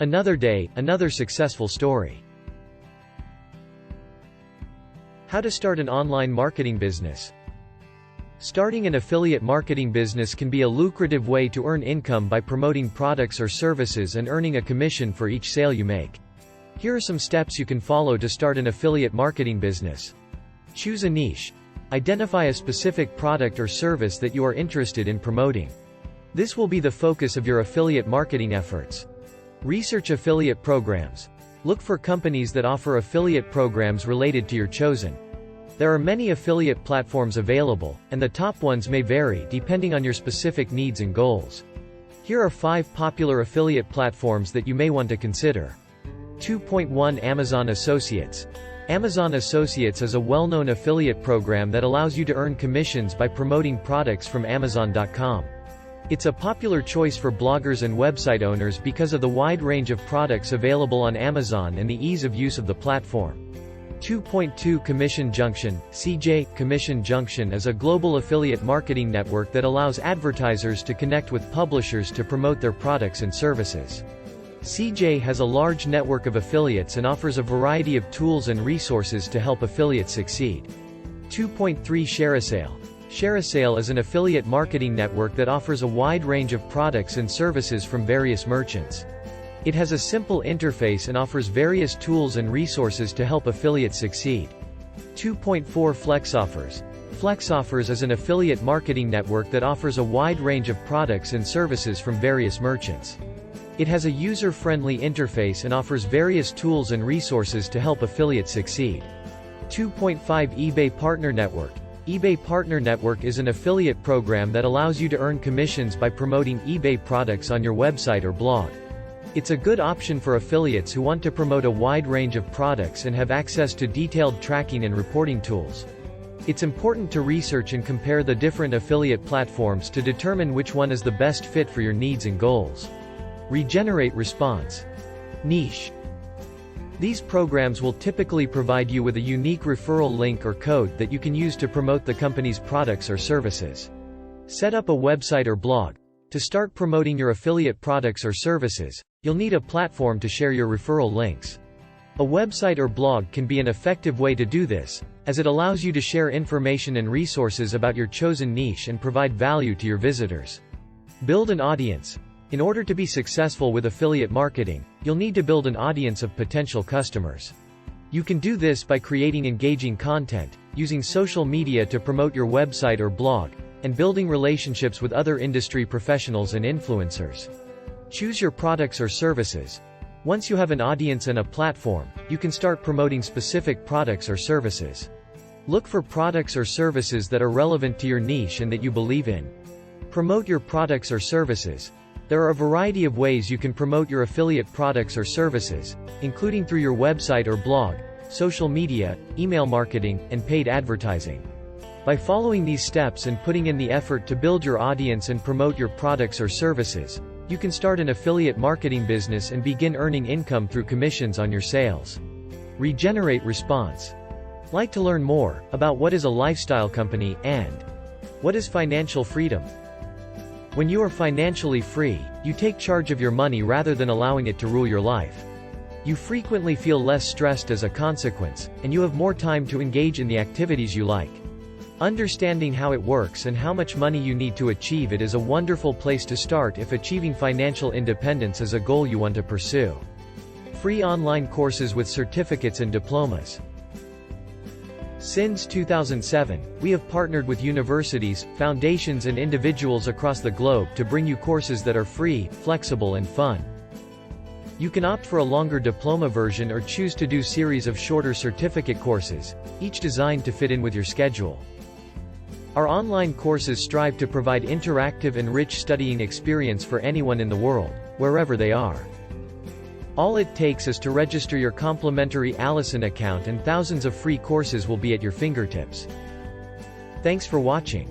Another day, another successful story. How to start an online marketing business. Starting an affiliate marketing business can be a lucrative way to earn income by promoting products or services and earning a commission for each sale you make. Here are some steps you can follow to start an affiliate marketing business. Choose a niche. Identify a specific product or service that you are interested in promoting. This will be the focus of your affiliate marketing efforts. Research affiliate programs. Look for companies that offer affiliate programs related to your chosen. There are many affiliate platforms available, and the top ones may vary depending on your specific needs and goals. Here are 5 popular affiliate platforms that you may want to consider. 2.1 Amazon Associates. Amazon Associates is a well-known affiliate program that allows you to earn commissions by promoting products from Amazon.com. It's a popular choice for bloggers and website owners because of the wide range of products available on Amazon and the ease of use of the platform. 2.2 Commission Junction. CJ Commission Junction is a global affiliate marketing network that allows advertisers to connect with publishers to promote their products and services. CJ has a large network of affiliates and offers a variety of tools and resources to help affiliates succeed. 2.3 ShareASale. ShareASale is an affiliate marketing network that offers a wide range of products and services from various merchants. It has a simple interface and offers various tools and resources to help affiliates succeed. 2.4 FlexOffers. FlexOffers is an affiliate marketing network that offers a wide range of products and services from various merchants. It has a user-friendly interface and offers various tools and resources to help affiliates succeed. 2.5 eBay Partner Network. eBay Partner Network is an affiliate program that allows you to earn commissions by promoting eBay products on your website or blog. It's a good option for affiliates who want to promote a wide range of products and have access to detailed tracking and reporting tools. It's important to research and compare the different affiliate platforms to determine which one is the best fit for your needs and goals. Regenerate Response. Niche. These programs will typically provide you with a unique referral link or code that you can use to promote the company's products or services. Set up a website or blog. To start promoting your affiliate products or services, you'll need a platform to share your referral links. A website or blog can be an effective way to do this, as it allows you to share information and resources about your chosen niche and provide value to your visitors. Build an audience. In order to be successful with affiliate marketing, you'll need to build an audience of potential customers. You can do this by creating engaging content, using social media to promote your website or blog, and building relationships with other industry professionals and influencers. Choose your products or services. Once you have an audience and a platform, you can start promoting specific products or services. Look for products or services that are relevant to your niche and that you believe in. Promote your products or services. There are a variety of ways you can promote your affiliate products or services, including through your website or blog, social media, email marketing, and paid advertising. By following these steps and putting in the effort to build your audience and promote your products or services, you can start an affiliate marketing business and begin earning income through commissions on your sales. Regenerate Response. Like to learn more about what is a lifestyle company and what is financial freedom? When you are financially free, you take charge of your money rather than allowing it to rule your life. You frequently feel less stressed as a consequence, and you have more time to engage in the activities you like. Understanding how it works and how much money you need to achieve it is a wonderful place to start if achieving financial independence is a goal you want to pursue. Free online courses with certificates and diplomas. Since 2007, we have partnered with universities, foundations and individuals across the globe to bring you courses that are free, flexible and fun. You can opt for a longer diploma version or choose to do series of shorter certificate courses, each designed to fit in with your schedule. Our online courses strive to provide interactive and rich studying experience for anyone in the world, wherever they are. All it takes is to register your complimentary Allison account and thousands of free courses will be at your fingertips. Thanks for watching.